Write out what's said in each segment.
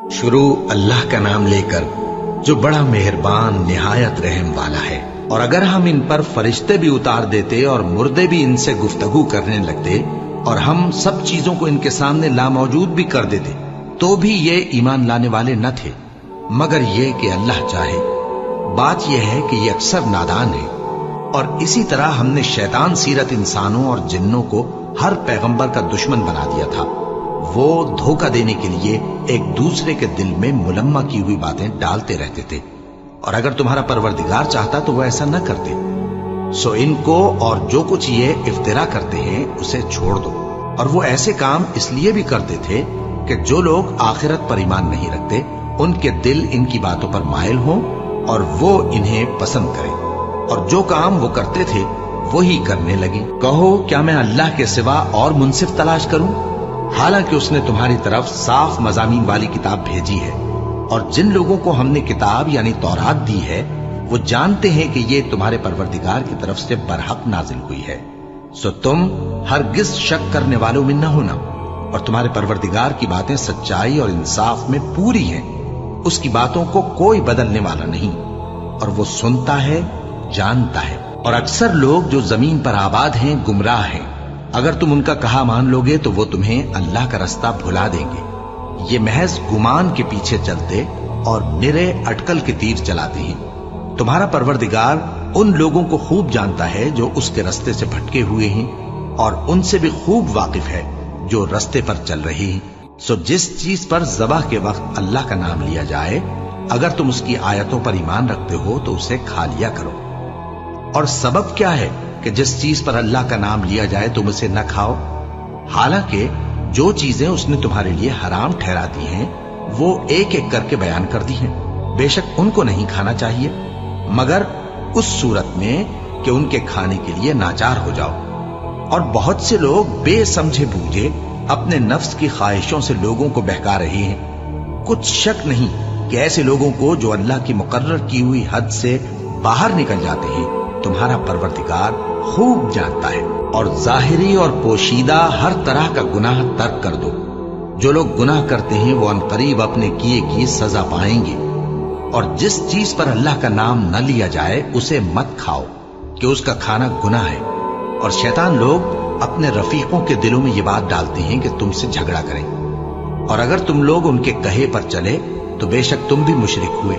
शुरू अल्लाह का नाम लेकर जो बड़ा मेहरबान निहायत रहम वाला है। और अगर हम इन पर फरिश्ते भी उतार देते और मुर्दे भी इनसे गुफ्तगू करने लगते और हम सब चीजों को इनके सामने लामौजूद भी कर देते तो भी ये ईमान लाने वाले न थे, मगर ये कि अल्लाह चाहे। बात यह है कि ये अक्सर नादान है। और इसी तरह हमने शैतान सीरत इंसानों और जिन्नों को हर पैगंबर का दुश्मन बना दिया था। वो धोखा देने के लिए एक दूसरे के दिल में मुलम्मा की हुई बातें डालते रहते थे, और अगर तुम्हारा परवरदिगार चाहता तो वो ऐसा न करते। सो इनको और जो कुछ ये इफ्तिरा करते हैं उसे छोड़ दो। और वो ऐसे काम इसलिए भी करते थे कि जो लोग आखिरत पर ईमान नहीं रखते उनके दिल इनकी बातों पर मायल हों और वो इन्हें पसंद करें, और जो काम वो करते थे वो ही करने लगे। कहो, क्या मैं अल्लाह के सिवा और मुनसिफ तलाश करूं? हालांकि उसने तुम्हारी तरफ साफ मज़ामीन वाली किताब भेजी है, और जिन लोगों को हमने किताब यानी तौरात दी है वो जानते हैं कि ये तुम्हारे परवरदिगार की तरफ से बरहक नाजिल हुई है। सो तुम हरगिज शक करने वालों में न होना, और तुम्हारे परवरदिगार की बातें सच्चाई और इंसाफ में पूरी हैं। उसकी बातों को कोई बदलने वाला नहीं, और वो सुनता है, जानता है। और अक्सर लोग जो जमीन पर आबाद हैं गुमराह हैं। अगर तुम उनका कहा मान लोगे तो वो तुम्हें अल्लाह का रास्ता भुला देंगे। ये महज गुमान के पीछे चलते और निरे अटकल के तीर चलाते हैं। तुम्हारा परवरदिगार उन लोगों को खूब जानता है जो उसके रास्ते से भटके हुए हैं, और उनसे भी खूब वाकिफ है जो रास्ते पर चल रहे हैं। सो जिस चीज पर ज़बाह के वक्त अल्लाह का नाम लिया जाए, अगर तुम उसकी आयतों पर ईमान रखते हो तो उसे खा लिया करो। और सबब क्या है कि जिस चीज पर अल्लाह का नाम लिया जाए तुम उसे न खाओ? हालांकि जो चीजें उसने तुम्हारे लिए हराम ठहरा दी हैं वो एक एक करके बयान कर दी हैं। बेशक उनको नहीं खाना चाहिए, मगर उस सूरत में कि उनके खाने के लिए नाचार हो जाओ। और बहुत से लोग बेसमझे बूझे अपने नफ्स की ख्वाहिशों से लोगों को बहका रहे हैं। कुछ शक नहीं कि ऐसे लोगों को जो अल्लाह की मुकर्रर की हुई हद से बाहर निकल जाते हैं तुम्हारा परवरदिगार खूब जानता है। और जाहिरी और पोशीदा हर तरह का गुनाह तर्क कर दो। जो लोग गुनाह करते हैं वो अनकरीब अपने किए की सजा पाएंगे। और जिस चीज पर अल्लाह का नाम न लिया जाए उसे मत खाओ कि उसका खाना गुनाह है। और शैतान लोग अपने रफीकों के दिलों में ये बात डालते हैं कि तुमसे झगड़ा करें, और अगर तुम लोग उनके कहे पर चले तो बेशक तुम भी मुशरिक हुए।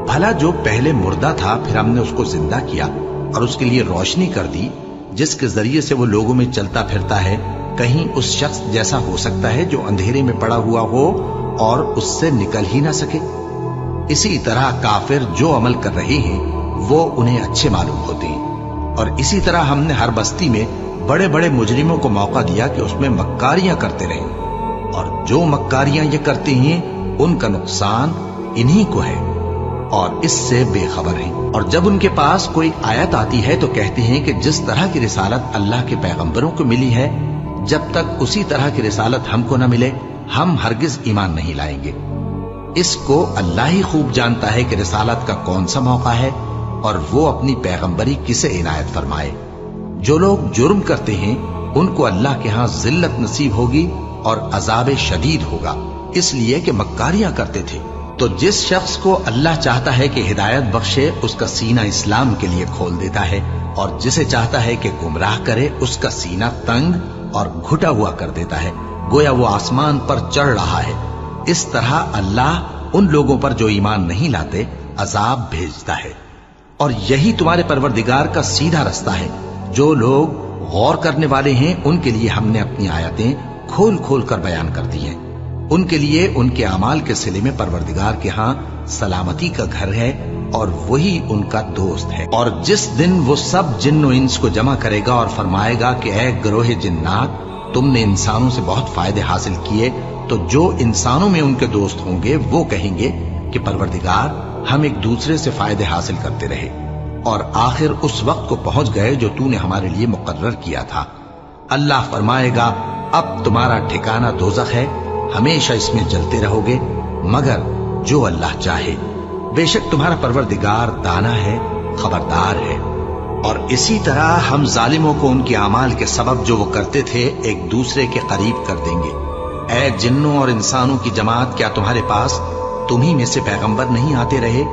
भला जो पहले मुर्दा था फिर हमने उसको जिंदा किया और उसके लिए रोशनी कर दी जिसके जरिए से वो लोगों में चलता फिरता है, कहीं उस शख्स जैसा हो सकता है जो अंधेरे में पड़ा हुआ हो और उससे निकल ही ना सके। इसी तरह काफिर जो अमल कर रहे हैं वो उन्हें अच्छे मालूम होते हैं। और इसी तरह हमने हर बस्ती में बड़े बड़े मुजरिमों को मौका दिया कि उसमें मक्कारियां करते रहें, और जो मक्कारियां ये करते हैं उनका नुकसान इन्हीं को है और इससे बेखबर हैं। और जब उनके पास कोई आयत आती है तो कहते हैं कि जिस तरह की रिसालत अल्लाह के पैगंबरों को मिली है, जब तक उसी तरह की रिसालत हमको न मिले हम हरगिज ईमान नहीं लाएंगे। इसको अल्लाह ही खूब जानता है कि रिसालत का कौन सा मौका है और वो अपनी पैगंबरी किसे इनायत फरमाए। जो लोग जुर्म करते हैं उनको अल्लाह के यहां जिल्लत नसीब होगी और अजाब शदीद होगा, इसलिए कि मक्कारियां करते थे। तो जिस शख्स को अल्लाह चाहता है कि हिदायत बख्शे उसका सीना इस्लाम के लिए खोल देता है, और जिसे चाहता है कि गुमराह करे उसका सीना तंग और घुटा हुआ कर देता है, गोया वो आसमान पर चढ़ रहा है। इस तरह अल्लाह उन लोगों पर जो ईमान नहीं लाते अजाब भेजता है। और यही तुम्हारे परवरदिगार का सीधा रास्ता है। जो लोग गौर करने वाले हैं उनके लिए हमने अपनी आयतें खोल खोल कर बयान कर दी हैं। उनके लिए उनके अमाल के सिले में परवरदिगार के यहाँ सलामती का घर है और वही उनका दोस्त है। और जिस दिन वो सब जिन्नो इंस को जमा करेगा और फरमाएगा कि ऐ ग्रोह जिन्नात, तुमने इंसानों से बहुत फायदे हासिल किए, तो जो इंसानों में उनके दोस्त होंगे वो कहेंगे कि परवरदिगार हम एक दूसरे से फायदे हासिल करते रहे और आखिर उस वक्त को पहुंच गए जो तूने हमारे लिए मुकर्रर किया था। अल्लाह फरमाएगा, अब तुम्हारा ठिकाना दोज़ख है, हमेशा इसमें जलते रहोगे मगर जो अल्लाह चाहे। बेशक तुम्हारा परवरदिगार दाना है, खबरदार है। और इसी तरह हम जालिमों को उनके अमाल के सबब जो वो करते थे एक दूसरे के करीब कर देंगे। اے جنوں اور انسانوں کی جماعت، کیا تمہارے پاس تمہیں میں سے پیغمبر نہیں آتے رہے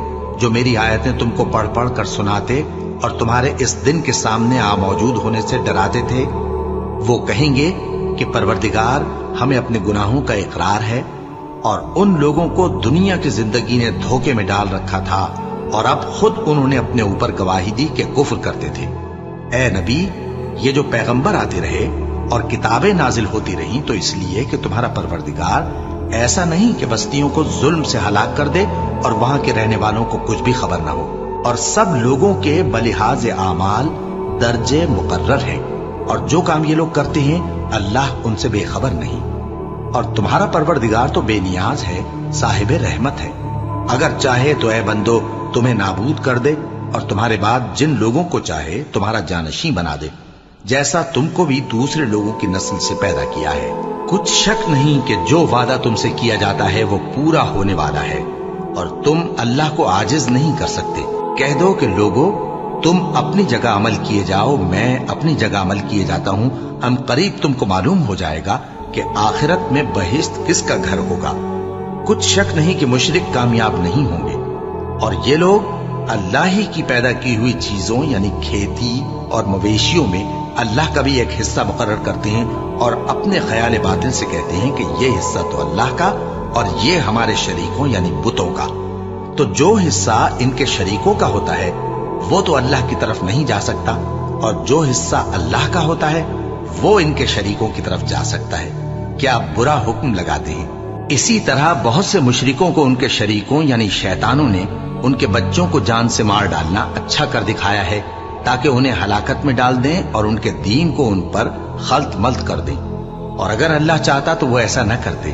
جو میری آیتیں تم کو پڑھ پڑھ کر سناتے اور تمہارے اس دن کے سامنے آ موجود ہونے سے ڈراتے تھے؟ وہ کہیں گے کہ پروردگار، ہمیں اپنے گناہوں کا اقرار ہے، اور ان لوگوں کو دنیا کی زندگی نے دھوکے میں ڈال رکھا تھا اور اب خود انہوں نے اپنے اوپر گواہی دی کہ کفر کرتے تھے۔ اے نبی، یہ جو پیغمبر آتے رہے اور کتابیں نازل ہوتی رہیں تو اس لیے کہ تمہارا پروردگار ایسا نہیں کہ بستیوں کو ظلم سے ہلاک کر دے اور وہاں کے رہنے والوں کو کچھ بھی خبر نہ ہو، اور سب لوگوں کے بلحاظ اعمال درجے مقرر ہیں، اور جو کام یہ لوگ کرتے ہیں اللہ ان سے بے خبر نہیں۔ اور تمہارا پروردگار تو بے نیاز ہے، صاحب رحمت ہے، اگر چاہے تو اے بندو تمہیں نابود کر دے اور تمہارے بعد جن لوگوں کو چاہے تمہارا جانشین بنا دے، جیسا تم کو بھی دوسرے لوگوں کی نسل سے پیدا کیا ہے۔ کچھ شک نہیں کہ جو وعدہ تم سے کیا جاتا ہے وہ پورا ہونے والا ہے، اور تم اللہ کو عاجز نہیں کر سکتے۔ کہہ دو کہ لوگو، تم اپنی جگہ عمل کیے جاؤ، میں اپنی جگہ عمل کیے جاتا ہوں، ہم قریب تم کو معلوم ہو جائے گا کہ آخرت میں بہشت کس کا گھر ہوگا۔ کچھ شک نہیں کہ مشرک کامیاب نہیں ہوں گے، اور یہ لوگ اللہ ہی کی پیدا کی ہوئی چیزوں یعنی کھیتی اور مویشیوں میں اللہ کا بھی ایک حصہ مقرر کرتے ہیں، اور اپنے خیال باطن سے کہتے ہیں کہ یہ حصہ تو اللہ کا اور یہ ہمارے شریکوں یعنی بتوں کا۔ تو جو حصہ ان کے شریکوں کا ہوتا ہے وہ تو اللہ کی طرف نہیں جا سکتا، اور جو حصہ اللہ کا ہوتا ہے وہ ان کے شریکوں کی طرف جا سکتا ہے۔ کیا برا حکم لگاتے ہیں؟ اسی طرح بہت سے مشرکوں کو ان کے شریکوں یعنی شیطانوں نے ان کے بچوں کو جان سے مار ڈالنا اچھا کر دکھایا ہے، تاکہ انہیں ہلاکت میں ڈال دیں اور ان کے دین کو ان پر خلط ملط کر دیں، اور اگر اللہ چاہتا تو وہ ایسا نہ کرتے۔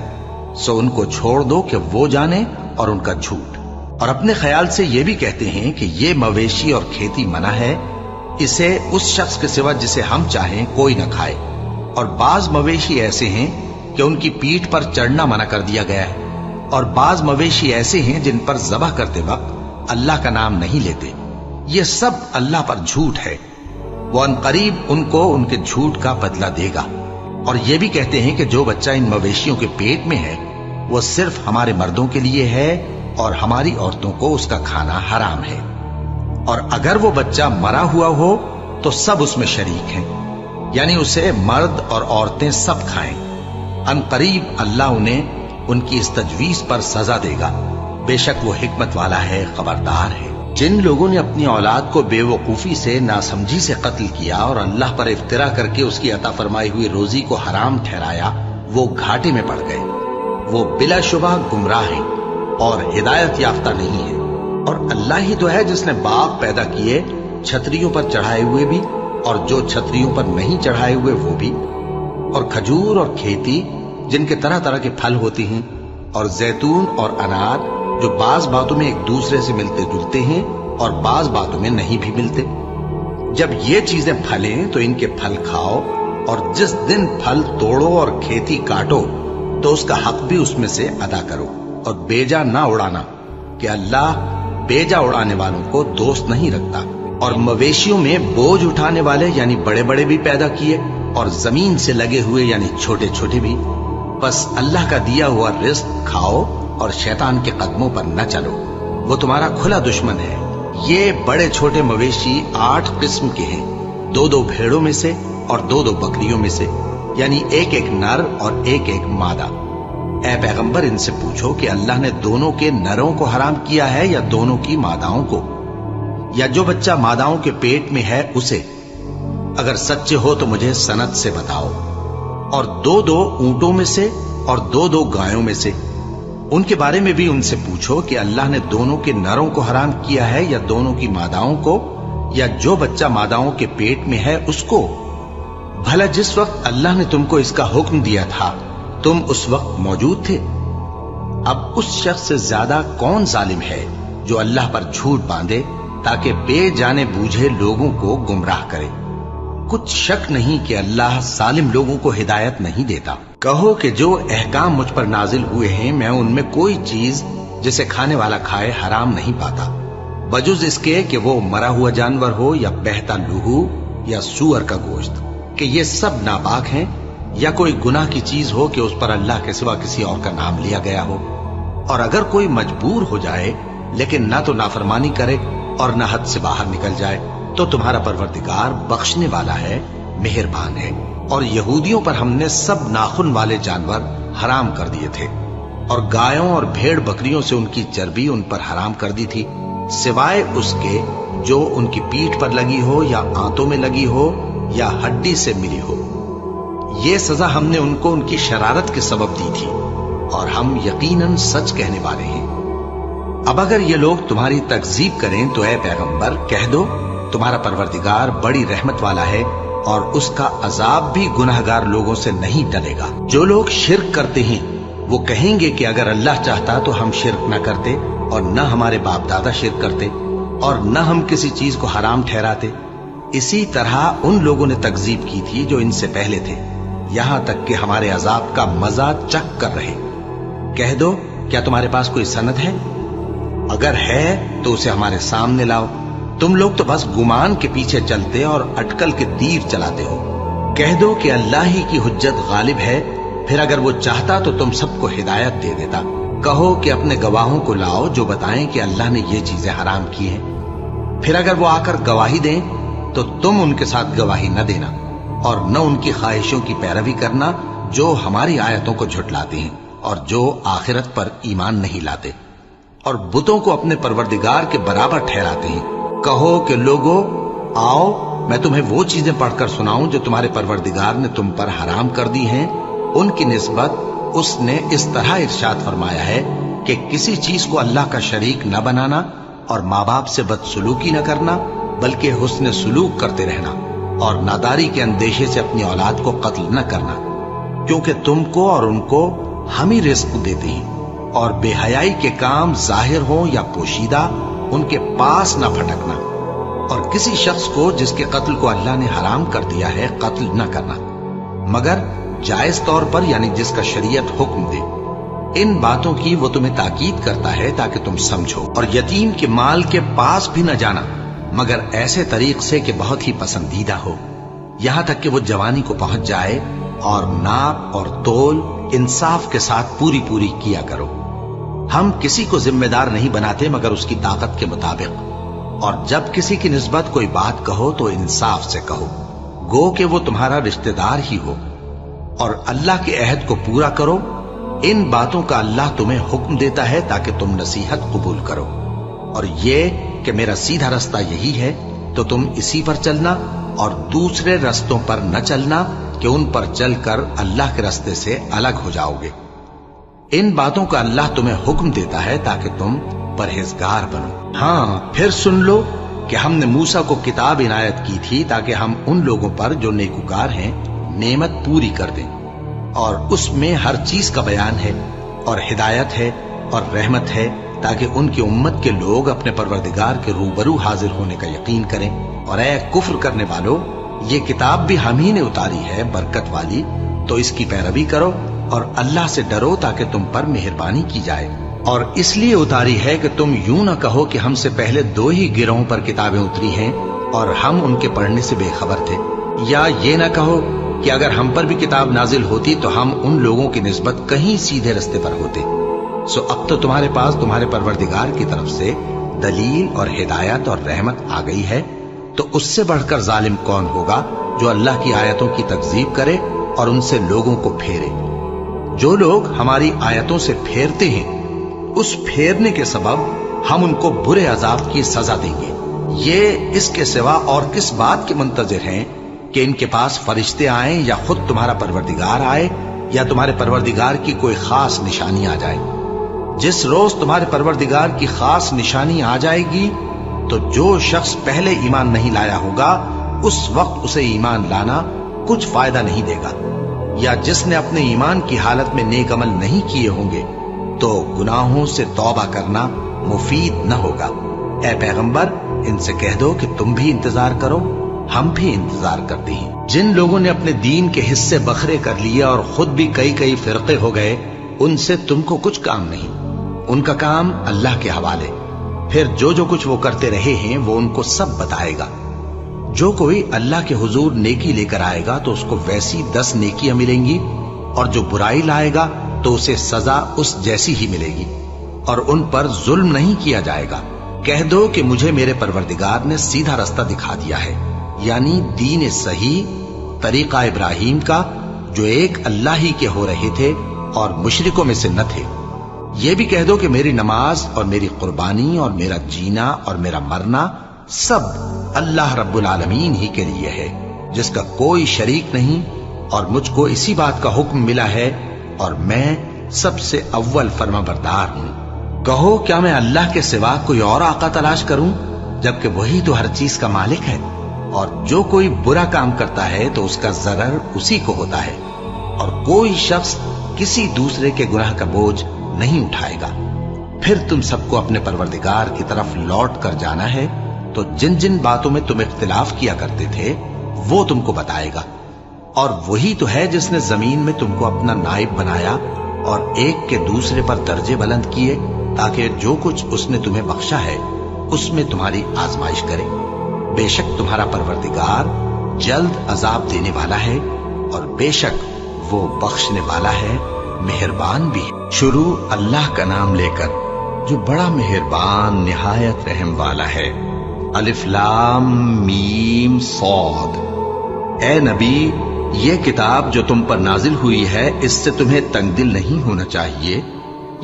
سو ان کو چھوڑ دو کہ وہ جانے اور ان کا جھوٹ، اور اپنے خیال سے یہ بھی کہتے ہیں کہ یہ مویشی اور کھیتی منع ہے، اسے اس شخص کے سوا جسے ہم چاہیں کوئی نہ کھائے، اور بعض مویشی ایسے ہیں کہ ان کی پیٹھ پر چڑھنا منع کر دیا گیا ہے، اور بعض مویشی ایسے ہیں جن پر ذبح کرتے وقت اللہ کا نام نہیں لیتے۔ یہ سب اللہ پر جھوٹ ہے، وہ عنقریب ان کو ان کے جھوٹ کا بدلہ دے گا۔ اور یہ بھی کہتے ہیں کہ جو بچہ ان مویشیوں کے پیٹ میں ہے وہ صرف ہمارے مردوں کے لیے ہے اور ہماری عورتوں کو اس کا کھانا حرام ہے، اور اگر وہ بچہ مرا ہوا ہو تو سب اس میں شریک ہیں، یعنی اسے مرد اور عورتیں سب کھائیں۔ عنقریب اللہ انہیں ان کی اس تجویز پر سزا دے گا، بے شک وہ حکمت والا ہے، خبردار ہے۔ جن لوگوں نے اپنی اولاد کو بے وقوفی سے، ناسمجھی سے قتل کیا اور اللہ پر افترا کر کے اس کی عطا فرمائی ہوئی روزی کو حرام ٹھہرایا، وہ گھاٹے میں پڑ گئے، وہ بلا شبہ گمراہ ہیں اور ہدایت یافتہ نہیں ہے۔ اور اللہ ہی تو ہے جس نے باغ پیدا کیے، چھتریوں پر چڑھائے ہوئے بھی اور جو چھتریوں پر نہیں چڑھائے ہوئے وہ بھی، اور کھجور اور کھیتی جن کے طرح طرح کے پھل ہوتے ہیں، اور زیتون اور انار جو بعض باتوں میں ایک دوسرے سے ملتے جلتے ہیں اور بعض باتوں میں نہیں بھی ملتے۔ جب یہ چیزیں پھلیں تو ان کے پھل کھاؤ، اور جس دن پھل توڑو اور کھیتی کاٹو تو اس کا حق بھی اس میں سے ادا کرو، اور بیجا نہ اڑانا کہ اللہ بیجا اڑانے والوں کو دوست نہیں رکھتا۔ اور مویشیوں میں بوجھ اٹھانے والے یعنی بڑے بڑے بھی پیدا کیے، اور زمین سے لگے ہوئے یعنی چھوٹے چھوٹے بھی۔ بس اللہ کا دیا ہوا رزق کھاؤ اور شیطان کے قدموں پر نہ چلو، وہ تمہارا کھلا دشمن ہے۔ یہ بڑے چھوٹے مویشی 8 قسم کے ہیں، 2 بھیڑوں میں سے اور 2 بکریوں میں سے، یعنی ایک نر اور ایک مادہ۔ اے پیغمبر ان سے پوچھو کہ اللہ نے دونوں کے نروں کو حرام کیا ہے یا دونوں کی ماداؤں کو، یا جو بچہ ماداؤں کے پیٹ میں ہے اسے؟ اگر سچے ہو تو مجھے سند سے بتاؤ۔ اور 2 اونٹوں میں سے اور 2 گایوں میں سے، ان کے بارے میں بھی ان سے پوچھو کہ اللہ نے دونوں کے نروں کو حرام کیا ہے یا دونوں کی ماداؤں کو، یا جو بچہ ماداؤں کے پیٹ میں ہے اس کو؟ بھلا جس وقت اللہ نے تم کو اس کا حکم دیا تھا تم اس وقت موجود تھے؟ اب اس شخص سے زیادہ کون ظالم ہے جو اللہ پر جھوٹ باندھے تاکہ بے جانے بوجھے لوگوں کو گمراہ کرے؟ کچھ شک نہیں کہ اللہ ظالم لوگوں کو ہدایت نہیں دیتا۔ کہو کہ جو احکام مجھ پر نازل ہوئے ہیں میں ان میں کوئی چیز جسے کھانے والا کھائے حرام نہیں پاتا، بجز اس کے کہ وہ مرا ہوا جانور ہو یا بہتا لہو یا سور کا گوشت، کہ یہ سب ناپاک ہیں या कोई गुनाह की चीज हो कि उस पर अल्लाह के सिवा किसी और का नाम लिया गया हो। और अगर कोई मजबूर हो जाए लेकिन ना तो नाफरमानी करे और ना हद से बाहर निकल जाए, तो तुम्हारा परवरदिगार बख्शने वाला है, मेहरबान है। और यहूदियों पर हमने सब नाखून वाले जानवर हराम कर दिए थे और गायों और भेड़ बकरियों से उनकी चर्बी उन पर हराम कर दी थी, सिवाय उसके जो उनकी पीठ पर लगी हो या आंतों में लगी हो या हड्डी से मिली हो। ये सजा हमने उनको उनकी शरारत के सबब दी थी और हम यकीनन सच कहने वाले हैं। अब अगर ये लोग तुम्हारी तकजीब करें तो ए पैगंबर कह दो, तुम्हारा परवरदिगार बड़ी रहमत वाला है और उसका अजाब भी गुनहगार लोगों से नहीं टलेगा। जो लोग शिर्क करते हैं वो कहेंगे कि अगर अल्लाह चाहता तो हम शिर्क न करते और न हमारे बाप दादा शिर्क करते और न हम किसी चीज को हराम ठहराते। इसी तरह उन लोगों ने तकजीब की थी जो इनसे पहले थे, यहां तक कि हमारे अजाब का मजा चख कर रहे। कह दो, क्या तुम्हारे पास कोई सनद है? अगर है तो उसे हमारे सामने लाओ। तुम लोग तो बस गुमान के पीछे चलते और अटकल के तीर चलाते हो। कह दो कि अल्लाह ही की हुज्जत गालिब है, फिर अगर वो चाहता तो तुम सबको हिदायत दे देता। कहो कि अपने गवाहों को लाओ जो बताएं कि अल्लाह ने ये चीजें हराम की हैं। फिर अगर वो आकर गवाही दें तो तुम उनके साथ गवाही न देना और न उनकी ख्वाहिशों की पैरवी करना जो हमारी आयतों को झुठलाते हैं और जो आखिरत पर ईमान नहीं लाते और बुतों को अपने परवरदिगार के बराबर ठहराते हैं। कहो कि लोगों, आओ मैं तुम्हें वो चीजें पढ़कर सुनाऊं जो तुम्हारे परवरदिगार ने तुम पर हराम कर दी हैं। उनकी निस्बत उसने इस तरह इरशाद फरमाया है कि किसी चीज को अल्लाह का शरीक न बनाना और माँ बाप से बदसलूकी न करना, बल्कि हुस्न सुलूक करते रहना और नादारी के अंदेशे से अपनी औलाद को कत्ल न करना, क्योंकि तुमको और उनको हम ही रिस्क देते हैं। और बेहयाई के काम जाहिर हो या पोशीदा उनके पास न फटकना और किसी शख्स को जिसके कत्ल को अल्लाह ने हराम कर दिया है कत्ल न करना, मगर जायज तौर पर, यानी जिसका शरीयत हुक्म दे। इन बातों की वो तुम्हें ताकीद करता है ताकि तुम समझो। और यतीम के माल के पास भी न जाना मगर ऐसे तरीक से कि बहुत ही पसंदीदा हो, यहां तक कि वो जवानी को पहुंच जाए। और नाप और तोल इंसाफ के साथ पूरी पूरी किया करो। हम किसी को जिम्मेदार नहीं बनाते मगर उसकी ताकत के मुताबिक। और जब किसी की निस्बत कोई बात कहो तो इंसाफ से कहो, गो कि वो तुम्हारा रिश्तेदार ही हो। और अल्लाह के अहद को पूरा करो। इन बातों का अल्लाह तुम्हें हुक्म देता है ताकि तुम नसीहत कबूल करो। और ये कि मेरा सीधा रास्ता यही है तो तुम इसी पर चलना और दूसरे रास्तों पर न चलना कि उन पर चलकर अल्लाह के रास्ते से अलग हो जाओगे। इन बातों का अल्लाह तुम्हें हुक्म देता है ताकि तुम परहेजगार बनो। हाँ, फिर सुन लो कि हमने मूसा को किताब इनायत की थी ताकि हम उन लोगों पर जो नेकुकार हैं नेमत पूरी कर दें। और उसमें हर चीज का बयान है और हिदायत है और रहमत है ताकि उनकी उम्मत के लोग अपने परवरदिगार के रूबरू हाजिर होने का यकीन करें। और ऐ कुफ्र करने वालों, ये किताब भी हम ही ने उतारी है बरकत वाली, तो इसकी पैरवी करो और अल्लाह से डरो ताकि तुम पर मेहरबानी की जाए। और इसलिए उतारी है कि तुम यूं न कहो कि हमसे पहले 2 ही गिरोहों पर किताबें उतरी हैं और हम उनके पढ़ने से बेखबर थे, या ये न कहो कि अगर हम पर भी किताब नाजिल होती तो हम उन लोगों की निस्बत कहीं सीधे रास्ते पर होते। सो अब तो तुम्हारे पास तुम्हारे परवरदिगार की तरफ से दलील और हिदायत और रहमत आ गई है, तो उससे बढ़कर जालिम कौन होगा जो अल्लाह की आयतों की तकजीब करे और उनसे लोगों को फेरे। जो लोग हमारी आयतों से फेरते हैं उस फेरने के सबब हम उनको बुरे अजाब की सजा देंगे। ये इसके सिवा और किस बात के मुंतजिर हैं कि इनके पास फरिश्ते आए या खुद तुम्हारा परवरदिगार आए या तुम्हारे परवरदिगार की कोई खास निशानी आ जाए। जिस रोज तुम्हारे परवरदिगार की खास निशानी आ जाएगी तो जो शख्स पहले ईमान नहीं लाया होगा उस वक्त उसे ईमान लाना कुछ फायदा नहीं देगा, या जिसने अपने ईमान की हालत में नेक अमल नहीं किए होंगे तो गुनाहों से तौबा करना मुफीद न होगा। ऐ पैगंबर, इनसे कह दो कि तुम भी इंतजार करो, हम भी इंतजार करते हैं। जिन लोगों ने अपने दीन के हिस्से बखरे कर लिए और खुद भी कई कई फिरके हो गए, उनसे तुमको कुछ काम नहीं, उनका काम अल्लाह के हवाले। फिर जो जो कुछ वो करते रहे हैं वो उनको सब बताएगा। जो कोई अल्लाह के हुजूर नेकी लेकर आएगा तो उसको वैसी 10 नेकियां मिलेंगी, और जो बुराई लाएगा तो उसे सजा उस जैसी ही मिलेगी, और उन पर जुल्म नहीं किया जाएगा। कह दो कि मुझे मेरे परवरदिगार ने सीधा रास्ता दिखा दिया है, यानी दीन सही, तरीका इब्राहिम का, जो एक अल्लाह ही के हो रहे थे और मुशरिकों में से न थे। ये भी कह दो कि मेरी नमाज और मेरी कुर्बानी और मेरा जीना और मेरा मरना सब अल्लाह रब्बुल आलमीन ही के लिए है, जिसका कोई शरीक नहीं, और मुझको इसी बात का हुक्म मिला है और मैं सबसे अव्वल फर्माबरदार हूं। कहो, क्या मैं अल्लाह के सिवा कोई और आका तलाश करूं, जबकि वही तो हर चीज का मालिक है। और जो कोई बुरा काम करता है तो उसका जरर उसी को होता है, और कोई शख्स किसी दूसरे के गुनाह का बोझ नहीं उठाएगा। फिर तुम सबको अपने परवरदिगार की तरफ लौट कर जाना है, तो जिन जिन बातों में तुम इख्तिलाफ किया करते थे वो तुमको बताएगा। और वही तो है जिसने जमीन में तुमको अपना नाइब बनाया और एक के दूसरे पर दर्जे बुलंद किए, ताकि जो कुछ उसने तुम्हें बख्शा है उसमें तुम्हारी आजमाइश करे। बेशक तुम्हारा परवरदिगार जल्द अजाब देने वाला है, और बेशक वो बख्शने वाला है, मेहरबान भी है। शुरू अल्लाह का नाम लेकर जो बड़ा मेहरबान निहायत रहम वाला है। अलिफ लाम मीम सॉद। ए नबी, ये किताब जो तुम पर नाजिल हुई है, इससे तुम्हें तंगदिल नहीं होना चाहिए।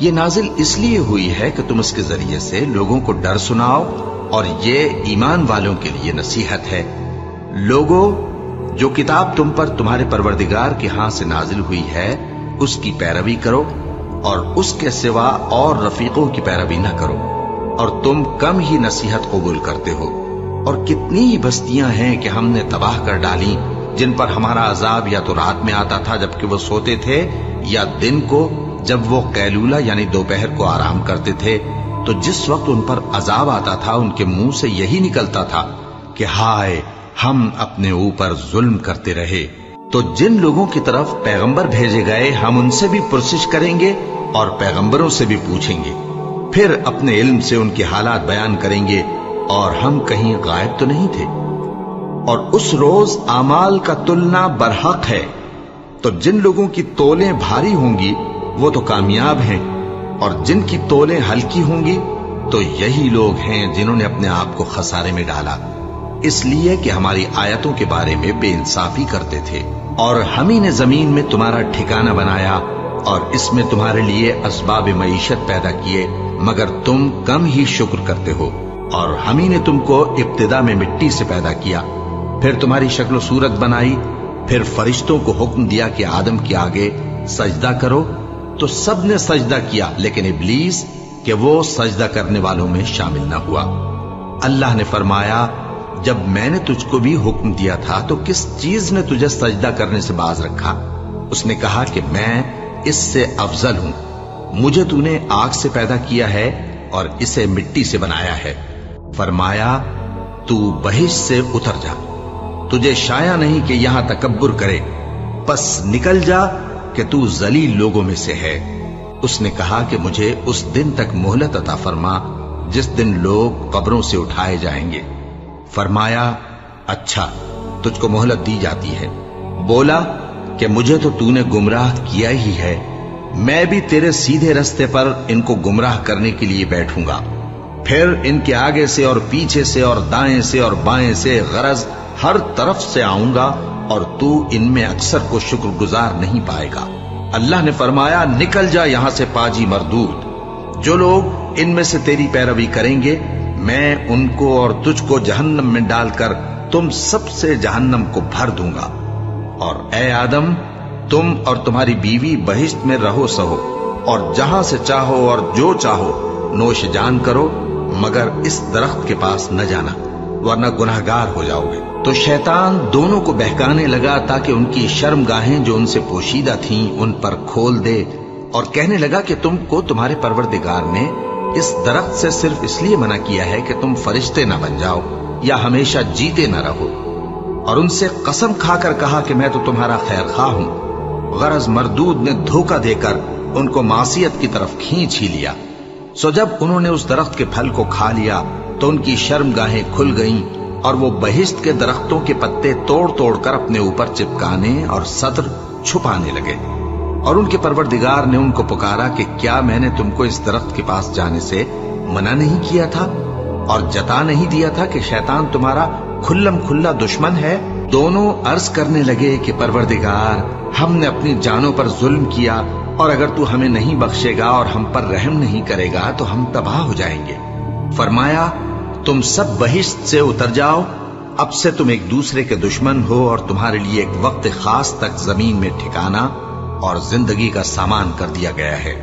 ये नाजिल इसलिए हुई है कि तुम इसके जरिए से लोगों को डर सुनाओ, और ये ईमान वालों के लिए नसीहत है। लोगों, जो किताब तुम पर तुम्हारे परवरदिगार के हाथ से नाजिल हुई है उसकी पैरवी करो, और उसके सिवा और रफीकों की पैरवी न करो, और तुम कम ही नसीहत कबूल करते हो। और कितनी ही बस्तियां हैं कि हमने तबाह कर डाली, जिन पर हमारा अजाब या तो रात में आता था जबकि वो सोते थे, या दिन को जब वो कैलूला यानी दोपहर को आराम करते थे। तो जिस वक्त उन पर अजाब आता था उनके मुंह से यही निकलता था कि हाय, हम अपने ऊपर जुल्म करते रहे। तो जिन लोगों की तरफ पैगंबर भेजे गए हम उनसे भी पुरसिश करेंगे और पैगंबरों से भी पूछेंगे, फिर अपने इल्म से उनके हालात बयान करेंगे, और हम कहीं गायब तो नहीं थे। और उस रोज आमाल का तुलना बरहक है। तो जिन लोगों की तोलें भारी होंगी वो तो कामयाब हैं, और जिनकी तोलें हल्की होंगी तो यही लोग हैं जिन्होंने अपने आप को खसारे में डाला, इसलिए कि हमारी आयतों के बारे में बेइंसाफी करते थे। और हम ही ने जमीन में तुम्हारा ठिकाना बनाया और इसमें तुम्हारे लिए असबाब मईशत पैदा किए, मगर तुम कम ही शुक्र करते हो। और हम ही ने तुमको इब्तिदा में मिट्टी से पैदा किया, फिर तुम्हारी शक्ल सूरत बनाई, फिर फरिश्तों को हुक्म दिया कि आदम के आगे सजदा करो, तो सब ने सजदा किया, लेकिन इब्लीस कि वो सजदा करने वालों में शामिल न हुआ। अल्लाह ने फरमाया, जब मैंने तुझको भी हुक्म दिया था तो किस चीज ने तुझे सजदा करने से बाज रखा? उसने कहा कि मैं इससे अफजल हूं, मुझे तूने आग से पैदा किया है और इसे मिट्टी से बनाया है। फरमाया, तू बहिश्त से उतर जा, तुझे शाया नहीं कि यहां तकब्बुर करे, बस निकल जा कि तू जलील लोगों में से है। उसने कहा कि मुझे उस दिन तक मोहलत अता फरमा जिस दिन लोग कब्रों से उठाए जाएंगे। फरमाया, अच्छा, तुझको मोहलत दी जाती है। बोला कि मुझे तो तूने गुमराह किया ही है, मैं भी तेरे सीधे रास्ते पर इनको गुमराह करने के लिए बैठूंगा, फिर इनके आगे से और पीछे से और दाएं से और बाएं से गरज हर तरफ से आऊंगा, और तू इनमें अक्सर को शुक्रगुजार नहीं पाएगा। अल्लाह ने फरमाया, निकल जा यहां से पाजी मरदूद। जो लोग इनमें से तेरी पैरवी करेंगे मैं उनको और तुझको जहन्नम में डालकर तुम सबसे जहन्नम को भर दूंगा। और ए आदम, तुम और तुम्हारी बीवी बहिश्त में रहो सहो, और जहां से चाहो और जो चाहो नोश जान करो, मगर इस दरख्त के पास न जाना, वरना गुनाहगार हो जाओगे। तो शैतान दोनों को बहकाने लगा ताकि उनकी शर्मगाहें जो उनसे पोशीदा थीं उन पर खोल दे, और कहने लगा कि तुमको तुम्हारे परवरदिगार ने इस दरख्त से सिर्फ इसलिए मना किया है कि तुम फरिश्ते न बन जाओ या हमेशा जीते न रहो। और उनसे कसम खाकर कहा कि मैं तो तुम्हारा खैर खा हूं। गरज मरदूद ने धोखा देकर उनको मासियत की तरफ खींच ही लिया। सो जब उन्होंने उस दरख्त के फल को खा लिया तो उनकी शर्मगाहें खुल गईं और वो बहिश्त के दरख्तों के पत्ते तोड़ तोड़ कर अपने ऊपर चिपकाने और सत्र छुपाने लगे। और उनके परवरदिगार ने उनको पुकारा कि क्या मैंने तुमको इस दरख्त के पास जाने से मना नहीं किया था और जता नहीं दिया था कि शैतान तुम्हारा खुल्लम खुल्ला दुश्मन है? दोनों अर्ज करने लगे कि परवरदिगार, हमने अपनी जानों पर जुल्म किया, और अगर तू हमें नहीं बख्शेगा और हम पर रहम नहीं करेगा तो हम तबाह हो जाएंगे। फरमाया, तुम सब बहिश्त से उतर जाओ, अब से तुम एक दूसरे के दुश्मन हो और तुम्हारे लिए एक वक्त खास तक जमीन में ठिकाना और जिंदगी का सामान कर दिया गया है।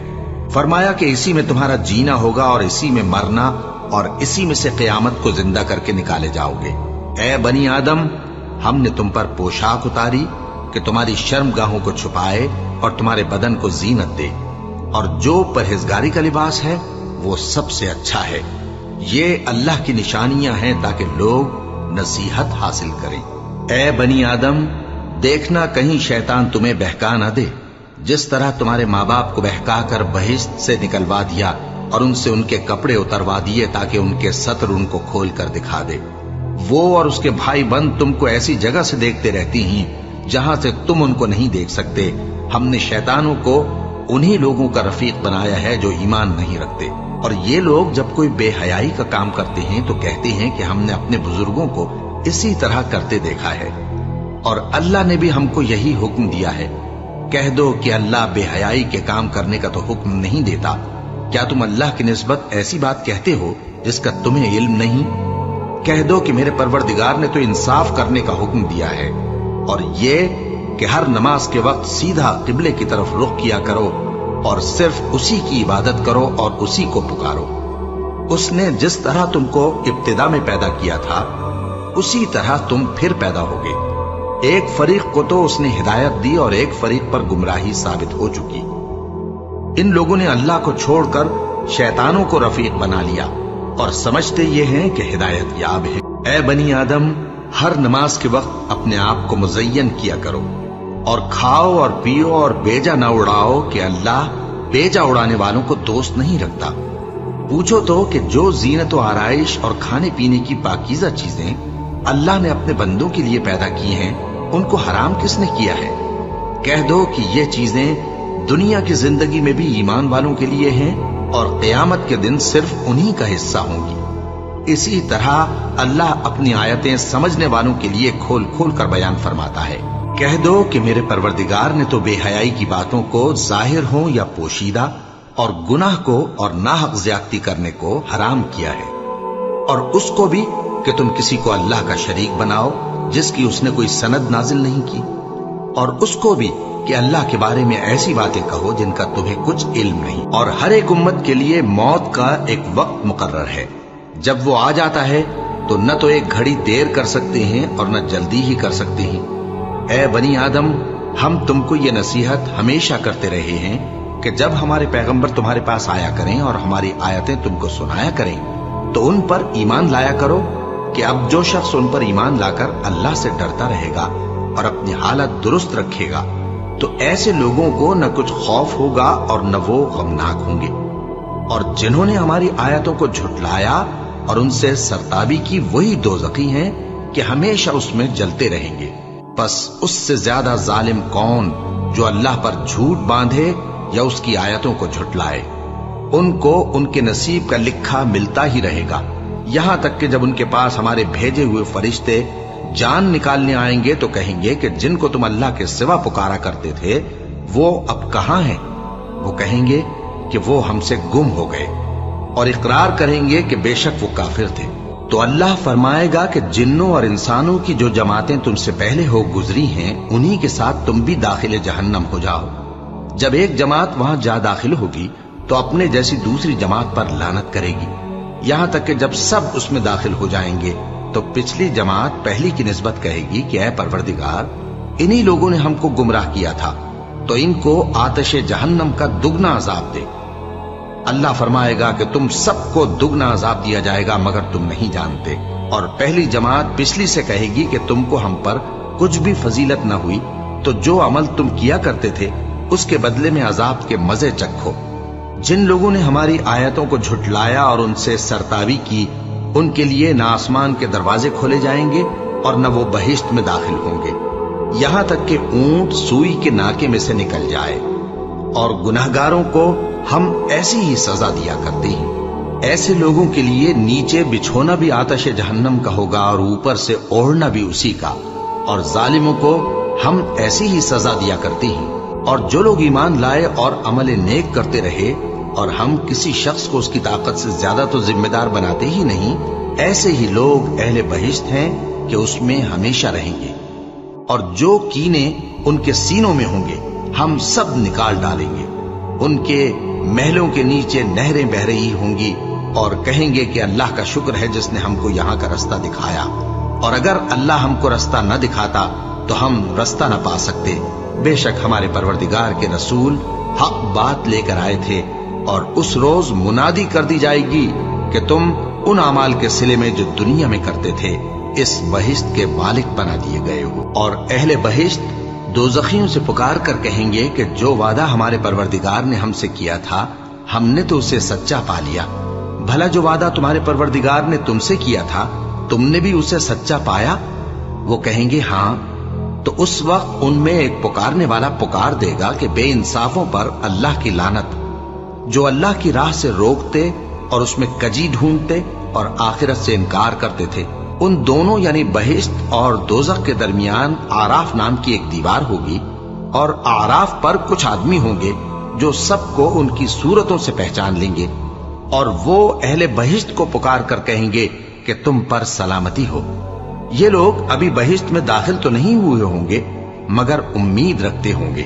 फरमाया कि इसी में तुम्हारा जीना होगा और इसी में मरना, और इसी में से क़यामत को जिंदा करके निकाले जाओगे। ए बनी आदम, हमने तुम पर पोशाक उतारी कि तुम्हारी शर्मगाहों को छुपाए और तुम्हारे बदन को जीनत दे, और जो परहेजगारी का लिबास है वो सबसे अच्छा है। ये अल्लाह की निशानियां हैं ताकि लोग नसीहत हासिल करें। ए बनी आदम, देखना कहीं शैतान तुम्हें बहका न दे, जिस तरह तुम्हारे माँ बाप को बहका कर बहिश्त से निकलवा दिया और उनसे उनके कपड़े उतरवा दिए ताकि उनके सत्र उनको खोल कर दिखा दे। वो और उसके भाई बंद तुमको ऐसी जगह से देखते रहती हैं जहां से तुम उनको नहीं देख सकते। हमने शैतानों को उन्हीं लोगों का रफीक बनाया है जो ईमान नहीं रखते, और ये लोग जब कोई बेहयाई का काम करते हैं तो कहते हैं कि हमने अपने बुजुर्गों को इसी तरह करते देखा है, और अल्लाह ने भी हमको यही हुक्म दिया है। कह दो कि अल्लाह बेहयाई के काम करने का तो हुक्म नहीं देता। क्या तुम अल्लाह की निस्बत ऐसी बात कहते हो जिसका तुम्हें इल्म नहीं? कह दो कि मेरे परवरदिगार ने तो इंसाफ करने का हुक्म दिया है, और ये कि हर नमाज के वक्त सीधा किबले की तरफ रुख किया करो और सिर्फ उसी की इबादत करो और उसी को पुकारो। उसने जिस तरह तुमको इब्तिदा में पैदा किया था उसी तरह तुम फिर पैदा होगे। एक फरीक को तो उसने हिदायत दी और एक फरीक पर गुमराही साबित हो चुकी। इन लोगों ने अल्लाह को छोड़कर शैतानों को रफीक बना लिया और समझते ये हैं कि हिदायत याब है। ए बनी आदम, हर नमाज के वक्त अपने आप को मुज़य्यन किया करो और खाओ और पियो और बेजा न उड़ाओ कि अल्लाह बेजा उड़ाने वालों को दोस्त नहीं रखता। पूछो तो कि जो जीनत व आराइश और खाने पीने की पाकीज़ा चीजें अल्लाह ने अपने बंदों के लिए पैदा की हैं, उनको हराम किसने किया है? कह दो कि ये चीजें दुनिया की जिंदगी में भी ईमान वालों के लिए हैं और क़यामत के दिन सिर्फ उन्हीं का हिस्सा होंगी। इसी तरह अल्लाह अपनी आयतें समझने वालों के लिए खोल खोल कर बयान फरमाता है। कह दो कि मेरे परवरदिगार ने तो बेहयाई की बातों को जाहिर हो या पोशीदा और गुनाह को और नाहक ज्यादती करने को हराम किया है, और उसको भी कि तुम किसी को अल्लाह का शरीक बनाओ जिसकी उसने कोई सनद नाजिल नहीं की, और उसको भी कि अल्लाह के बारे में ऐसी बातें कहो जिनका तुम्हें कुछ इल्म नहीं। और हर एक उम्मत के लिए मौत का एक वक्त मुकर्रर है, जब वो आ जाता है तो न तो एक घड़ी देर कर सकते हैं और न जल्दी ही कर सकते हैं। ए बनी आदम, हम तुमको ये नसीहत हमेशा करते रहे हैं कि जब हमारे पैगंबर तुम्हारे पास आया करें और हमारी आयतें तुमको सुनाया करें तो उन पर ईमान लाया करो कि अब जो शख्स उन पर ईमान लाकर अल्लाह से डरता रहेगा और अपनी हालत दुरुस्त रखेगा तो ऐसे लोगों को न कुछ खौफ होगा और न वो गमनाक होंगे। और जिन्होंने हमारी आयतों को झुटलाया और उनसे सरताबी की, वही दोज़खी हैं कि हमेशा उसमें जलते रहेंगे। बस उससे ज्यादा जालिम कौन जो अल्लाह पर झूठ बांधे या उसकी आयतों को झुटलाए। उनको उनके नसीब का लिखा मिलता ही रहेगा, यहां तक कि जब उनके पास हमारे भेजे हुए फरिश्ते जान निकालने आएंगे तो कहेंगे कि जिनको तुम अल्लाह के सिवा पुकारा करते थे वो अब कहां हैं? वो कहेंगे कि वो हमसे गुम हो गए, और इकरार करेंगे कि बेशक वो काफिर थे। तो अल्लाह फरमाएगा कि जिन्नों और इंसानों की जो जमातें तुमसे पहले हो गुजरी हैं उन्हीं के साथ तुम भी दाखिले जहन्नम हो जाओ। जब एक जमात वहां जा दाखिल होगी तो अपने जैसी दूसरी जमात पर लानत करेगी, यहां तक कि जब सब उसमें दाखिल हो जाएंगे तो पिछली जमात पहली की निस्बत कहेगी कि ऐ परवरदिगार, इन्हीं लोगों ने हमको गुमराह किया था, तो इनको आतिश जहन्नम का दुगना अजाब दे। अल्लाह फरमाएगा कि तुम सबको दुगना अजाब दिया जाएगा मगर तुम नहीं जानते। और पहली जमात पिछली से कहेगी कि तुमको हम पर कुछ भी फजीलत न हुई, तो जो अमल तुम किया करते थे उसके बदले में अजाब के मजे चखो। जिन लोगों ने हमारी आयतों को झुटलाया और उनसे सरतावी की, ان کے لیے نہ آسمان کے دروازے کھولے جائیں گے اور نہ وہ بہشت میں داخل ہوں گے، یہاں تک کہ اونٹ سوئی کے ناکے میں سے نکل جائے۔ اور گناہگاروں کو ہم ایسی ہی سزا دیا کرتے ہیں۔ ایسے لوگوں کے لیے نیچے بچھونا بھی آتش جہنم کا ہوگا اور اوپر سے اوڑھنا بھی اسی کا، اور ظالموں کو ہم ایسی ہی سزا دیا کرتے ہیں۔ اور جو لوگ ایمان لائے اور عمل نیک کرتے رہے، اور ہم کسی شخص کو اس کی طاقت سے زیادہ تو ذمہ دار بناتے ہی نہیں، ایسے ہی لوگ اہل بہشت ہیں کہ اس میں ہمیشہ رہیں گے۔ اور جو کینے ان کے سینوں میں ہوں گے ہم سب نکال ڈالیں گے۔ ان کے محلوں کے نیچے نہریں بہ رہی ہوں گی اور کہیں گے کہ اللہ کا شکر ہے جس نے ہم کو یہاں کا رستہ دکھایا، اور اگر اللہ ہم کو رستہ نہ دکھاتا تو ہم رستہ نہ پا سکتے۔ بے شک ہمارے پروردگار کے رسول حق بات لے کر آئے تھے، اور اس روز منادی کر دی جائے گی کہ تم ان اعمال کے صلے میں جو دنیا میں کرتے تھے اس بہشت کے مالک بنا دیے گئے ہو۔ اور اہل بہشت دوزخیوں سے پکار کر کہیں گے کہ جو وعدہ ہمارے پروردگار نے ہم سے کیا تھا ہم نے تو اسے سچا پا لیا۔ بھلا جو وعدہ تمہارے پروردگار نے تم سے کیا تھا تم نے بھی اسے سچا پایا؟ وہ کہیں گے ہاں۔ تو اس وقت ان میں ایک پکارنے والا پکار دے گا کہ بے انصافوں پر اللہ کی لعنت، جو اللہ کی راہ سے روکتے اور اس میں کجی ڈھونڈتے اور آخرت سے انکار کرتے تھے۔ ان دونوں یعنی بہشت اور دوزخ کے درمیان آراف نام کی ایک دیوار ہوگی، اور آراف پر کچھ آدمی ہوں گے جو سب کو ان کی صورتوں سے پہچان لیں گے، اور وہ اہل بہشت کو پکار کر کہیں گے کہ تم پر سلامتی ہو۔ یہ لوگ ابھی بہشت میں داخل تو نہیں ہوئے ہوں گے مگر امید رکھتے ہوں گے،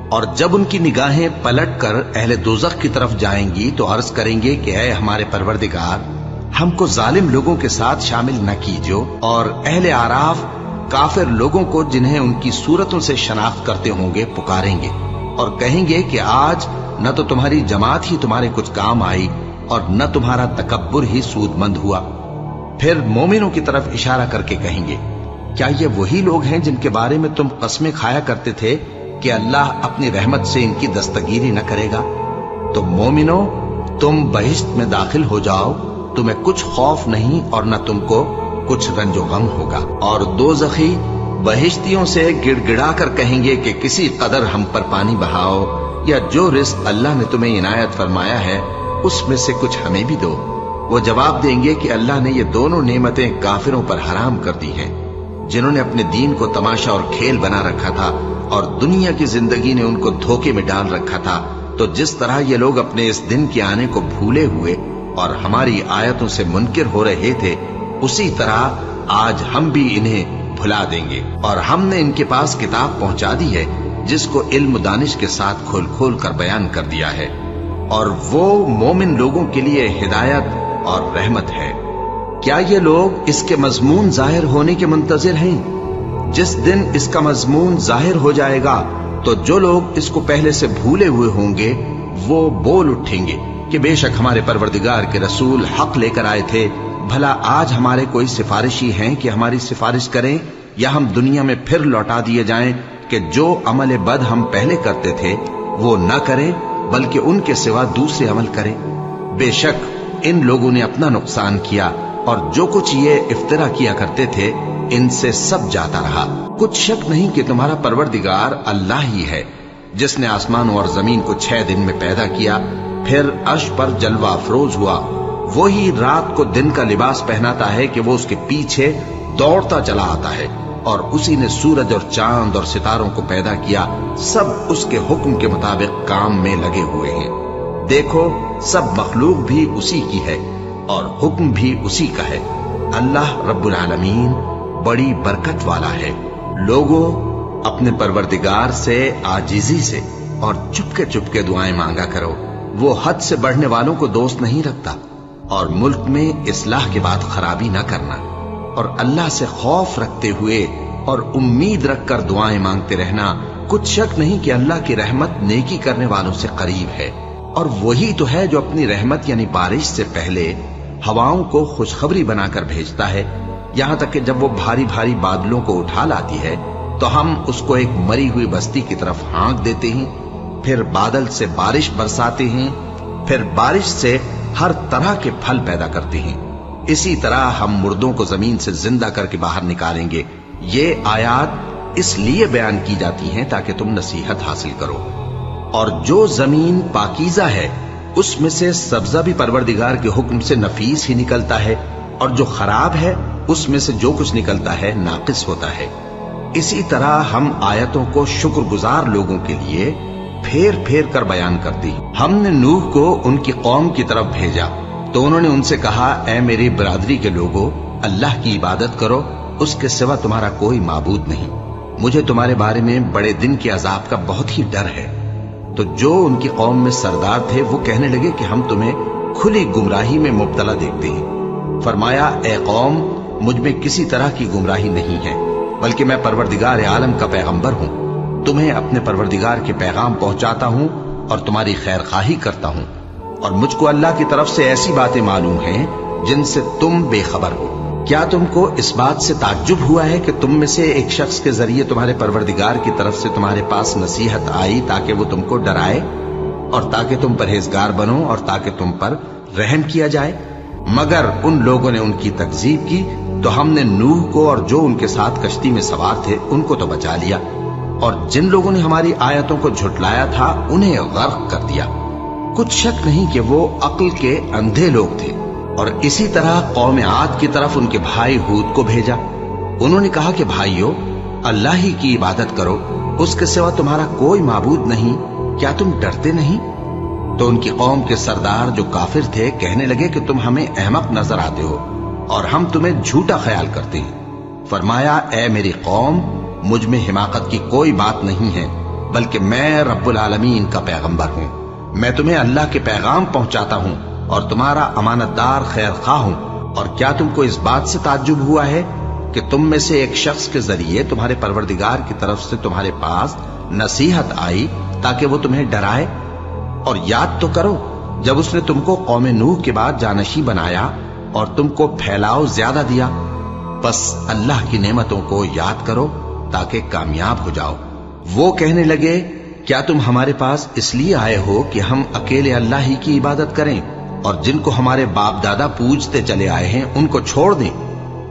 اور جب ان کی نگاہیں پلٹ کر اہل دوزخ کی طرف جائیں گی تو عرض کریں گے کہ اے ہمارے پروردگار، ہم کو ظالم لوگوں کے ساتھ شامل نہ کیجو۔ اور اہل آراف کافر لوگوں کو جنہیں ان کی صورتوں سے شناخت کرتے ہوں گے پکاریں گے اور کہیں گے کہ آج نہ تو تمہاری جماعت ہی تمہارے کچھ کام آئی اور نہ تمہارا تکبر ہی سود مند ہوا۔ پھر مومنوں کی طرف اشارہ کر کے کہیں گے کیا یہ وہی لوگ ہیں جن کے بارے میں تم قسمیں کھایا کرتے تھے کہ اللہ اپنی رحمت سے ان کی دستگیری نہ کرے گا؟ تو مومنو، تم بہشت میں داخل ہو جاؤ، تمہیں کچھ خوف نہیں اور نہ تم کو کچھ رنج و غم ہوگا۔ اور دوزخی بہشتیوں سے گڑ گڑا کر کہیں گے کہ کسی قدر ہم پر پانی بہاؤ، یا جو رزق اللہ نے تمہیں عنایت فرمایا ہے اس میں سے کچھ ہمیں بھی دو۔ وہ جواب دیں گے کہ اللہ نے یہ دونوں نعمتیں کافروں پر حرام کر دی ہیں، جنہوں نے اپنے دین کو تماشا اور کھیل بنا رکھا تھا اور دنیا کی زندگی نے ان کو دھوکے میں ڈال رکھا تھا۔ تو جس طرح یہ لوگ اپنے اس دن کے آنے کو بھولے ہوئے اور ہماری آیتوں سے منکر ہو رہے تھے، اسی طرح آج ہم بھی انہیں بھلا دیں گے۔ اور ہم نے ان کے پاس کتاب پہنچا دی ہے جس کو علم و دانش کے ساتھ کھول کھول کر بیان کر دیا ہے، اور وہ مومن لوگوں کے لیے ہدایت اور رحمت ہے۔ کیا یہ لوگ اس کے مضمون ظاہر ہونے کے منتظر ہیں؟ جس دن اس کا مضمون ظاہر ہو جائے گا تو جو لوگ اس کو پہلے سے بھولے ہوئے ہوں گے وہ بول اٹھیں گے کہ بے شک ہمارے پروردگار کے رسول حق لے کر آئے تھے۔ بھلا آج ہمارے کوئی سفارشی ہیں کہ ہماری سفارش کریں، یا ہم دنیا میں پھر لوٹا دیے جائیں کہ جو عمل بد ہم پہلے کرتے تھے وہ نہ کریں بلکہ ان کے سوا دوسرے عمل کریں۔ بے شک ان لوگوں نے اپنا نقصان کیا، اور جو کچھ یہ افترا کیا کرتے تھے ان سے سب جاتا رہا۔ کچھ شک نہیں کہ تمہارا پروردگار اللہ ہی ہے جس نے آسمانوں اور زمین کو 6 دن میں پیدا کیا، پھر عرش پر جلوہ افروز ہوا۔ وہی رات کو دن کا لباس پہناتا ہے کہ وہ اس کے پیچھے دوڑتا چلا آتا ہے، اور اسی نے سورج اور چاند اور ستاروں کو پیدا کیا، سب اس کے حکم کے مطابق کام میں لگے ہوئے ہیں۔ دیکھو سب مخلوق بھی اسی کی ہے اور حکم بھی اسی کا ہے۔ اللہ رب العالمین بڑی برکت والا ہے۔ لوگوں، اپنے پروردگار سے عاجزی سے اور چپکے دعائیں مانگا کرو، وہ حد سے بڑھنے والوں کو دوست نہیں رکھتا، اور ملک میں اصلاح کے بعد خرابی نہ کرنا، اور اللہ سے خوف رکھتے ہوئے اور امید رکھ کر دعائیں مانگتے رہنا۔ کچھ شک نہیں کہ اللہ کی رحمت نیکی کرنے والوں سے قریب ہے، اور وہی تو ہے جو اپنی رحمت یعنی بارش سے پہلے ہواؤں کو خوشخبری بنا کر بھیجتا ہے، یہاں تک کہ جب وہ بھاری بھاری بادلوں کو اٹھا لاتی ہے تو ہم اس کو ایک مری ہوئی بستی کی طرف ہانک دیتے ہیں، پھر بادل سے بارش برساتے ہیں، پھر بارش سے ہر طرح کے پھل پیدا کرتے ہیں، इसी तरह हम मुर्दों को जमीन से जिंदा करके बाहर निकालेंगे। ये आयात इसलिए बयान की जाती हैं ताकि तुम नसीहत हासिल करो। और जो जमीन पाकीज़ा है उसमें से सब्जा भी परवरदिगार के हुक्म से नफीस ही निकलता है, और जो खराब है उसमें से जो कुछ निकलता है नाकिस होता है। इसी तरह हम आयतों को शुक्रगुजार लोगों के लिए फेर फेर कर बयान करती हैं। हमने नूह को उनकी कौम की तरफ भेजा तो उन्होंने उनसे कहा, ऐ मेरी बरादरी के लोगों, अल्लाह की इबादत करो, उसके सिवा तुम्हारा कोई माबूद नहीं। मुझे तुम्हारे बारे में बड़े दिन के अजाब का बहुत ही डर है। तो जो उनकी कौम में सरदार थे वो कहने लगे कि हम तुम्हें खुली गुमराही में मुब्तला देखते हैं। फरमाया, ए कौम, मुझ में किसी तरह की गुमराही नहीं है, बल्कि मैं परवरदिगार आलम का पैगंबर हूं। तुम्हें अपने परवरदिगार के पैगाम पहुंचाता हूं और तुम्हारी खैरखाही करता हूं, और मुझको अल्लाह की तरफ से ऐसी बातें मालूम हैं जिनसे तुम बेखबर हो। क्या तुमको इस बात से ताज्जुब हुआ है कि तुम में से एक शख्स के जरिए तुम्हारे परवरदिगार की तरफ से तुम्हारे पास नसीहत आई ताकि वो तुमको डराए और ताकि तुम परहेजगार बनो और ताकि तुम पर रहम किया जाए? मगर उन लोगों ने उनकी तकजीब की तो हमने नूह को और जो उनके साथ कश्ती में सवार थे उनको तो बचा लिया, और जिन लोगों ने हमारी आयतों को झुटलाया था उन्हें गर्क कर दिया। कुछ शक नहीं कि वो अक्ल के अंधे लोग थे। और इसी तरह कौम आद की तरफ उनके भाई हूद को भेजा। उन्होंने कहा कि भाइयों, अल्लाह ही की इबादत करो, उसके सिवा तुम्हारा कोई माबूद नहीं, क्या तुम डरते नहीं? तो उनकी कौम के सरदार जो काफिर थे कहने लगे कि तुम हमें अहमक नजर आते हो और हम तुम्हें झूठा ख्याल करते हैं। फरमाया, ए मेरी कौम, मुझ में हिमाकत की कोई बात नहीं है, बल्कि मैं रब्बुल आलमीन का पैगंबर हूं। मैं तुम्हें अल्लाह के पैगाम पहुंचाता हूं और तुम्हारा अमानतदार खैर खा हूं। और क्या तुमको इस बात से ताज्जुब हुआ है कि तुम में से एक शख्स के जरिए तुम्हारे परवरदिगार की तरफ से तुम्हारे पास नसीहत आई ताकि वो तुम्हें डराए? और याद तो करो जब उसने तुमको कौम नूह के बाद जानशी बनाया और तुमको फैलाव ज्यादा दिया। बस अल्लाह की नेमतों को याद करो ताकि कामयाब हो जाओ। वो कहने लगे, क्या तुम हमारे पास इसलिए आए हो कि हम अकेले अल्लाह ही की इबादत करें और जिनको हमारे बाप दादा पूजते चले आए हैं उनको छोड़ दें?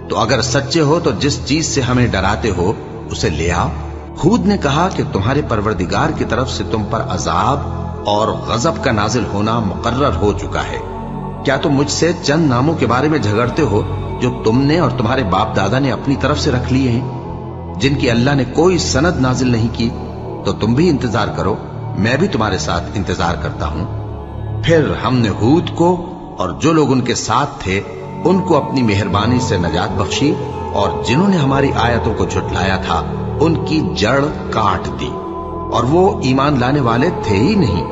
तो अगर सच्चे हो तो जिस चीज से हमें डराते हो उसे ले आओ। हूद ने कहा कि तुम्हारे परवरदिगार की तरफ से तुम पर अजाब और गजब का नाजिल होना मुकर्रर हो चुका है। क्या तुम मुझसे चंद नामों के बारे में झगड़ते हो जो तुमने और तुम्हारे बाप दादा ने अपनी तरफ से रख लिए हैं, जिनकी अल्लाह ने कोई सनद नाजिल नहीं की? तो तुम भी इंतजार करो, मैं भी तुम्हारे साथ इंतजार करता हूं। फिर हमने हूद को और जो लोग उनके साथ थे उनको अपनी मेहरबानी से नजात बख्शी, और जिन्होंने हमारी आयतों को झुटलाया था उनकी जड़ काट दी, और वो ईमान लाने वाले थे ही नहीं।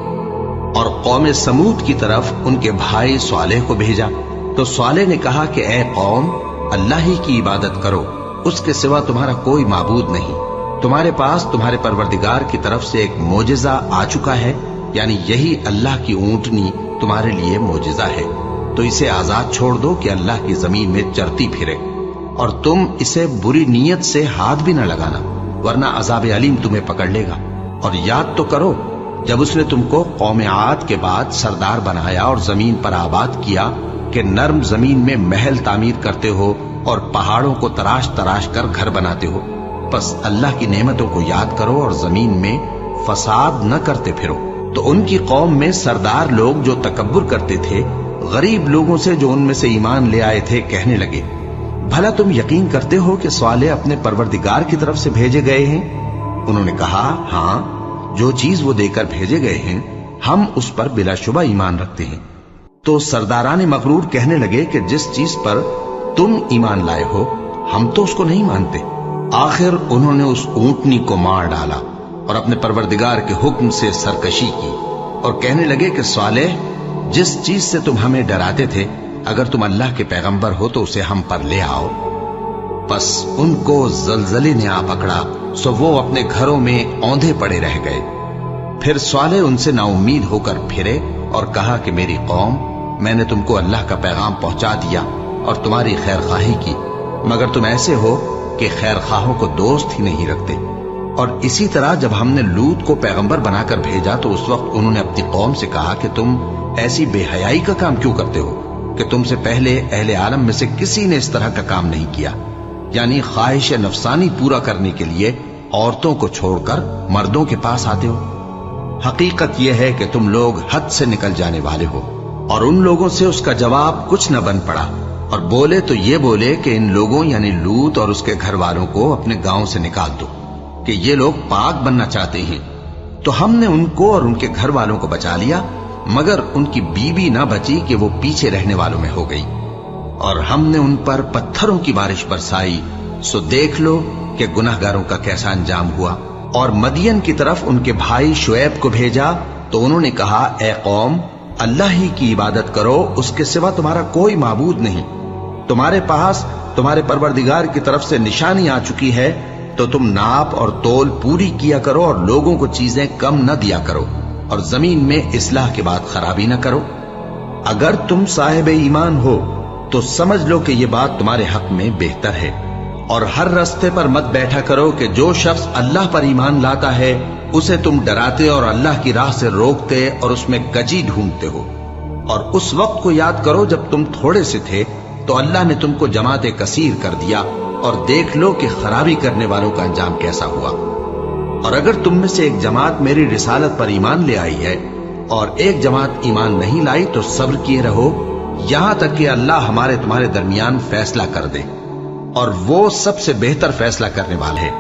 और कौम समूद की तरफ उनके भाई स्वालेह को भेजा तो स्वालेह ने कहा कि ए कौम, अल्लाह ही की इबादत करो, उसके सिवा तुम्हारा कोई माबूद नहीं। तुम्हारे पास तुम्हारे परवरदिगार की तरफ से एक मोजिजा आ चुका है, यानी यही अल्लाह की ऊंटनी तुम्हारे लिए मोजिजा है, तो इसे आजाद छोड़ दो कि अल्लाह की जमीन में चरती फिरे, और तुम इसे बुरी नीयत से हाथ भी न लगाना, वरना अजाब अलीम तुम्हें पकड़ लेगा। और याद तो करो जब उसने तुमको कौम आद के बाद सरदार बनाया और जमीन पर आबाद किया कि नर्म जमीन में महल तामीर करते हो और पहाड़ों को तराश तराश कर घर बनाते हो। बस अल्लाह की नेमतों को याद करो और जमीन में फसाद न करते फिरो। तो उनकी कौम में सरदार लोग जो तकब्बुर करते थे गरीब लोगों से जो उनमें से ईमान ले आए थे कहने लगे, भला तुम यकीन करते हो कि स्वालेह अपने परवरदिगार की तरफ से भेजे गए हैं? उन्होंने कहा, हाँ, जो चीज वो देकर भेजे गए हैं हम उस पर बिलाशुबा ईमान रखते हैं। तो सरदारान मगरूर कहने लगे कि जिस चीज पर तुम ईमान लाए हो हम तो उसको नहीं मानते। आखिर उन्होंने उस ऊंटनी को मार डाला और अपने परवरदिगार के हुक्म से सरकशी की और कहने लगे कि स्वालेह, जिस चीज से तुम हमें डराते थे, अगर तुम अल्लाह के पैगंबर हो तो उसे हम पर ले आओ। बस उनको जलजले ने आ पकड़ा, सो वो अपने घरों में औंधे पड़े रह गए। फिर स्वालेह उनसे नाउम्मीद होकर फिरे और कहा कि मेरी कौम, मैंने तुमको अल्लाह का पैगाम पहुंचा दिया और तुम्हारी खैरखाही की, मगर तुम ऐसे हो कि खैरखाहों को दोस्त ही नहीं रखते। और इसी तरह जब हमने लूत को पैगंबर बनाकर भेजा तो उस वक्त उन्होंने अपनी कौम से कहा कि तुम ऐसी बेहयाई का काम क्यों करते हो کہ تم سے پہلے اہل عالم میں سے کسی نے اس طرح کا کام نہیں کیا، یعنی خواہش نفسانی پورا کرنے کے لیے عورتوں کو چھوڑ کر مردوں کے پاس آتے ہو۔ حقیقت یہ ہے کہ تم لوگ حد سے نکل جانے والے ہو۔ اور ان لوگوں سے اس کا جواب کچھ نہ بن پڑا، اور بولے تو یہ بولے کہ ان لوگوں یعنی لوط اور اس کے گھر والوں کو اپنے گاؤں سے نکال دو کہ یہ لوگ پاک بننا چاہتے ہیں۔ تو ہم نے ان کو اور ان کے گھر والوں کو بچا لیا، مگر ان کی بیوی نہ بچی کہ وہ پیچھے رہنے والوں میں ہو گئی، اور ہم نے ان پر پتھروں کی بارش برسائی، سو دیکھ لو کہ گناہگاروں کا کیسا انجام ہوا۔ اور مدین کی طرف ان کے بھائی شعیب کو بھیجا تو انہوں نے کہا، اے قوم، اللہ ہی کی عبادت کرو، اس کے سوا تمہارا کوئی معبود نہیں۔ تمہارے پاس تمہارے پروردگار کی طرف سے نشانی آ چکی ہے، تو تم ناپ اور تول پوری کیا کرو اور لوگوں کو چیزیں کم نہ دیا کرو، اور زمین میں اصلاح کے بعد خرابی نہ کرو۔ اگر تم صاحب ایمان ہو تو سمجھ لو کہ یہ بات تمہارے حق میں بہتر ہے، اور ہر رستے پر مت بیٹھا کرو کہ جو شخص اللہ پر ایمان لاتا ہے اسے تم ڈراتے اور اللہ کی راہ سے روکتے اور اس میں کجی ڈھونڈتے ہو۔ اور اس وقت کو یاد کرو جب تم تھوڑے سے تھے تو اللہ نے تم کو جماعت کثیر کر دیا، اور دیکھ لو کہ خرابی کرنے والوں کا انجام کیسا ہوا۔ اور اگر تم میں سے ایک جماعت میری رسالت پر ایمان لے آئی ہے اور ایک جماعت ایمان نہیں لائی تو صبر کیے رہو یہاں تک کہ اللہ ہمارے تمہارے درمیان فیصلہ کر دے، اور وہ سب سے بہتر فیصلہ کرنے والا ہے۔